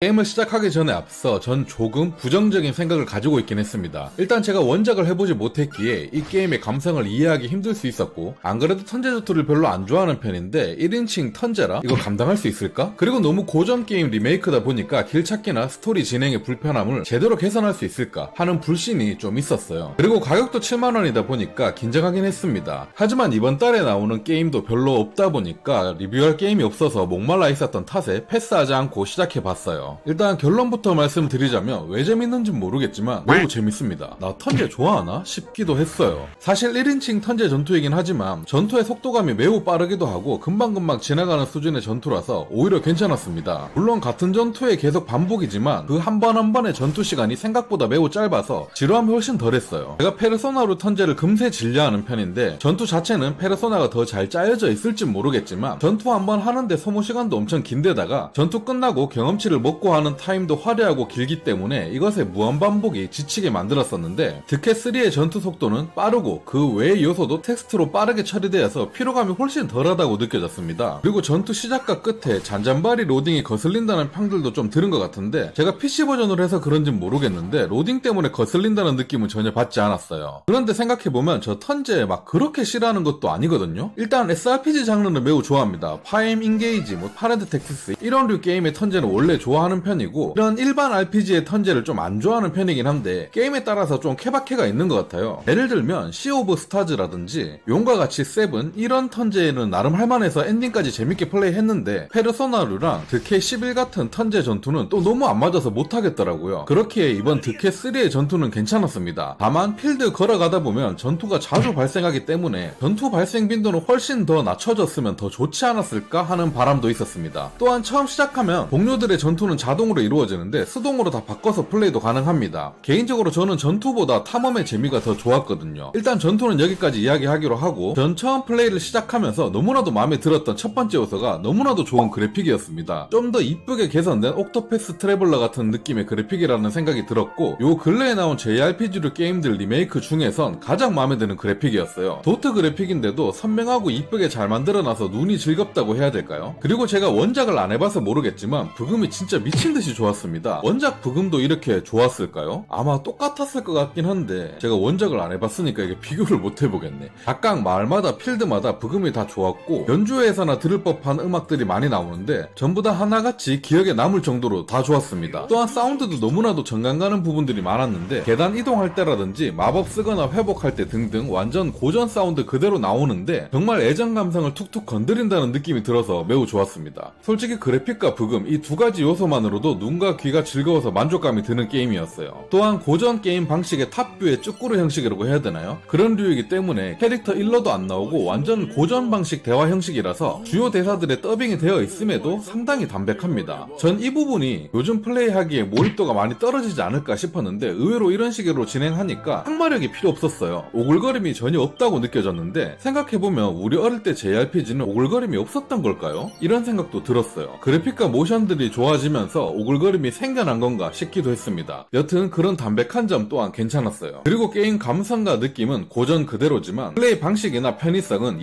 게임을 시작하기 전에 앞서 전 조금 부정적인 생각을 가지고 있긴 했습니다. 일단 제가 원작을 해보지 못했기에 이 게임의 감성을 이해하기 힘들 수 있었고, 안 그래도 턴제 전투를 별로 안 좋아하는 편인데 1인칭 턴제라 이거 감당할 수 있을까? 그리고 너무 고전 게임 리메이크다 보니까 길찾기나 스토리 진행의 불편함을 제대로 개선할 수 있을까 하는 불신이 좀 있었어요. 그리고 가격도 7만원이다 보니까 긴장하긴 했습니다. 하지만 이번 달에 나오는 게임도 별로 없다 보니까 리뷰할 게임이 없어서 목말라 있었던 탓에 패스하지 않고 시작해봤어요. 일단 결론부터 말씀드리자면 왜 재밌는지는 모르겠지만 매우 재밌습니다. 나 턴제 좋아하나? 싶기도 했어요. 사실 1인칭 턴제 전투이긴 하지만 전투의 속도감이 매우 빠르기도 하고 금방금방 지나가는 수준의 전투라서 오히려 괜찮았습니다. 물론 같은 전투에 계속 반복이지만 그 한 번 한 번의 전투 시간이 생각보다 매우 짧아서 지루함이 훨씬 덜했어요. 제가 페르소나로 턴제를 금세 질려하는 편인데 전투 자체는 페르소나가 더 잘 짜여져 있을진 모르겠지만 전투 한 번 하는데 소모 시간도 엄청 긴데다가 전투 끝나고 경험치를 먹고 하는 타임도 화려하고 길기 때문에 이것의 무한반복이 지치게 만들었었는데, 득해3의 전투 속도는 빠르고 그 외의 요소도 텍스트로 빠르게 처리되어서 피로감이 훨씬 덜하다고 느껴졌습니다. 그리고 전투 시작과 끝에 잔잔바리 로딩이 거슬린다는 평들도 좀 들은 것 같은데 제가 PC 버전으로 해서 그런진 모르겠는데 로딩 때문에 거슬린다는 느낌은 전혀 받지 않았어요. 그런데 생각해보면 저 턴제 막 그렇게 싫어하는 것도 아니거든요. 일단 SRPG 장르는 매우 좋아합니다. 파임 인게이지, 파레드 텍스스 이런 류 게임의 턴제는 원래 좋아하는 편이고, 이런 일반 RPG의 턴제를 좀 안 좋아하는 편이긴 한데 게임에 따라서 좀 케바케가 있는 것 같아요. 예를 들면 시 오브 스타즈라든지 용과 같이 세븐 이런 턴제는 나름 할만해서 엔딩까지 재밌게 플레이했는데 페르소나류랑 득해 11 같은 턴제 전투는 또 너무 안 맞아서 못하겠더라고요. 그렇기에 이번 득해 3의 전투는 괜찮았습니다. 다만 필드 걸어가다 보면 전투가 자주 발생하기 때문에 전투 발생 빈도는 훨씬 더 낮춰졌으면 더 좋지 않았을까 하는 바람도 있었습니다. 또한 처음 시작하면 동료들의 전투는 자동으로 이루어지는데 수동으로 다 바꿔서 플레이도 가능합니다. 개인적으로 저는 전투보다 탐험의 재미가 더 좋았거든요. 일단 전투는 여기까지 이야기하기로 하고, 전 처음 플레이를 시작하면서 너무나도 마음에 들었던 첫 번째 요소가 너무나도 좋은 그래픽이었습니다. 좀 더 이쁘게 개선된 옥토패스 트래블러 같은 느낌의 그래픽이라는 생각이 들었고, 요 근래에 나온 JRPG류 게임들 리메이크 중에선 가장 마음에 드는 그래픽이었어요. 도트 그래픽인데도 선명하고 이쁘게 잘 만들어놔서 눈이 즐겁다고 해야 될까요? 그리고 제가 원작을 안 해봐서 모르겠지만 부금이 진짜 미친듯이 좋았습니다. 원작 부금도 이렇게 좋았을까요? 아마 똑같았을 것 같긴 한데 제가 원작을 안 해봤으니까 이게 비교를 못 해보겠네. 각각 마을마다 필드마다 부금이 다 좋았고, 연주회에서나 들을 법한 음악들이 많이 나오는데 전부 다 하나같이 기억에 남을 정도로 다 좋았습니다. 또한 사운드도 너무나도 정감 가는 부분들이 많았는데 계단 이동할 때라든지 마법 쓰거나 회복할 때 등등 완전 고전 사운드 그대로 나오는데 정말 애정 감성을 툭툭 건드린다는 느낌이 들어서 매우 좋았습니다. 솔직히 그래픽과 부금 이 두 가지 요소만으로도 눈과 귀가 즐거워서 만족감이 드는 게임이었어요. 또한 고전 게임 방식의 탑뷰의 쭈꾸루 형식이라고 해야 되나요? 그런 류이기 때문에 캐릭터 일러도 안 나오고 완전 고전 방식 대화 형식이라서 주요 대사들의 더빙이 되어 있음에도 상당히 담백합니다. 전 이 부분이 요즘 플레이하기에 몰입도가 많이 떨어지지 않을까 싶었는데 의외로 이런 식으로 진행하니까 항마력이 필요 없었어요. 오글거림이 전혀 없다고 느껴졌는데 생각해보면 우리 어릴 때 JRPG는 오글거림이 없었던 걸까요? 이런 생각도 들었어요. 그래픽과 모션들이 좋아지면서 오글거림이 생겨난 건가 싶기도 했습니다. 여튼 그런 담백한 점 또한 괜찮았어요. 그리고 게임 감성과 느낌은 고전 그대로지만 플레이 방식이나 편의성은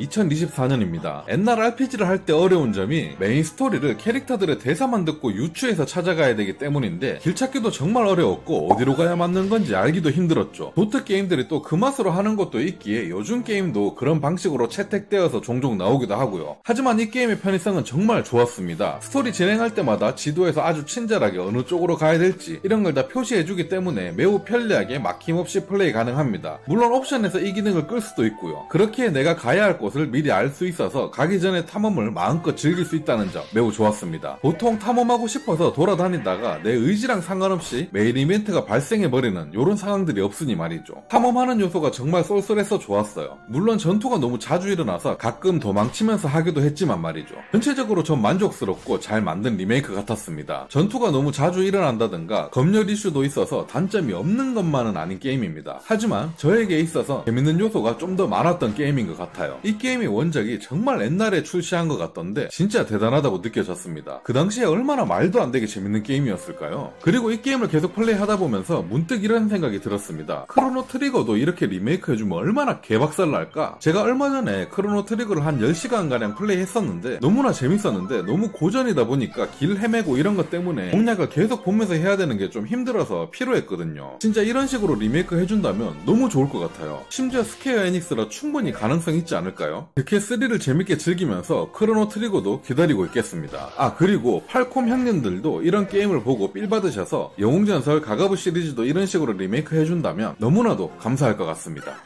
2024년입니다. 옛날 RPG를 할 때 어려운 점이 메인 스토리를 캐릭터들의 대사만 듣고 유추해서 찾아가야 되기 때문인데 길찾기도 정말 어려웠고 어디로 가야 맞는 건지 알기도 힘들었죠. 도트 게임들이 또 그 맛으로 하는 것도 있기에 요즘 게임도 그런 방식으로 채택되어서 종종 나오기도 하고요. 하지만 이 게임의 편의성은 정말 좋았습니다. 스토리 진행할 때마다 지도에서 아주 친절하게 어느 쪽으로 가야 될지 이런 걸 다 표시해주기 때문에 매우 편리하게 막힘없이 플레이 가능합니다. 물론 옵션에서 이 기능을 끌 수도 있고요. 그렇기에 내가 가야 할 곳을 미리 알 수 있어서 가기 전에 탐험을 마음껏 즐길 수 있다는 점 매우 좋았습니다. 보통 탐험하고 싶어서 돌아다니다가 내 의지랑 상관없이 매일 이벤트가 발생해버리는 이런 상황들이 없으니 말이죠. 탐험하는 요소가 정말 쏠쏠해서 좋았어요. 물론 전투가 너무 자주 일어나서 가끔 도망치면서 하기도 했지만 말이죠. 전체적으로 전 만족스럽고 잘 만든 리메이크 같았습니다. 전투가 너무 자주 일어난다든가 검열 이슈도 있어서 단점이 없는 것만은 아닌 게임입니다. 하지만 저에게 있어서 재밌는 요소가 좀 더 많았던 게임인 것 같아요. 이 게임의 원작이 정말 옛날에 출시한 것 같던데 진짜 대단하다고 느껴졌습니다. 그 당시에 얼마나 말도 안 되게 재밌는 게임이었을까요? 그리고 이 게임을 계속 플레이하다 보면서 문득 이런 생각이 들었습니다. 크로노 트리거도 이렇게 리메이크 해주면 얼마나 개박살 날까? 제가 얼마 전에 크로노 트리거를 한 10시간가량 플레이했었는데 너무나 재밌었는데 너무 고전이다 보니까 길 헤매고 이런 것 것 때문에 공략을 계속 보면서 해야 되는 게 좀 힘들어서 피로했거든요. 진짜 이런 식으로 리메이크 해준다면 너무 좋을 것 같아요. 심지어 스퀘어 에닉스라 충분히 가능성 있지 않을까요? 득해3를 재밌게 즐기면서 크로노 트리거도 기다리고 있겠습니다. 아, 그리고 팔콤 형님들도 이런 게임을 보고 삘 받으셔서 영웅전설 가가부 시리즈도 이런 식으로 리메이크 해준다면 너무나도 감사할 것 같습니다.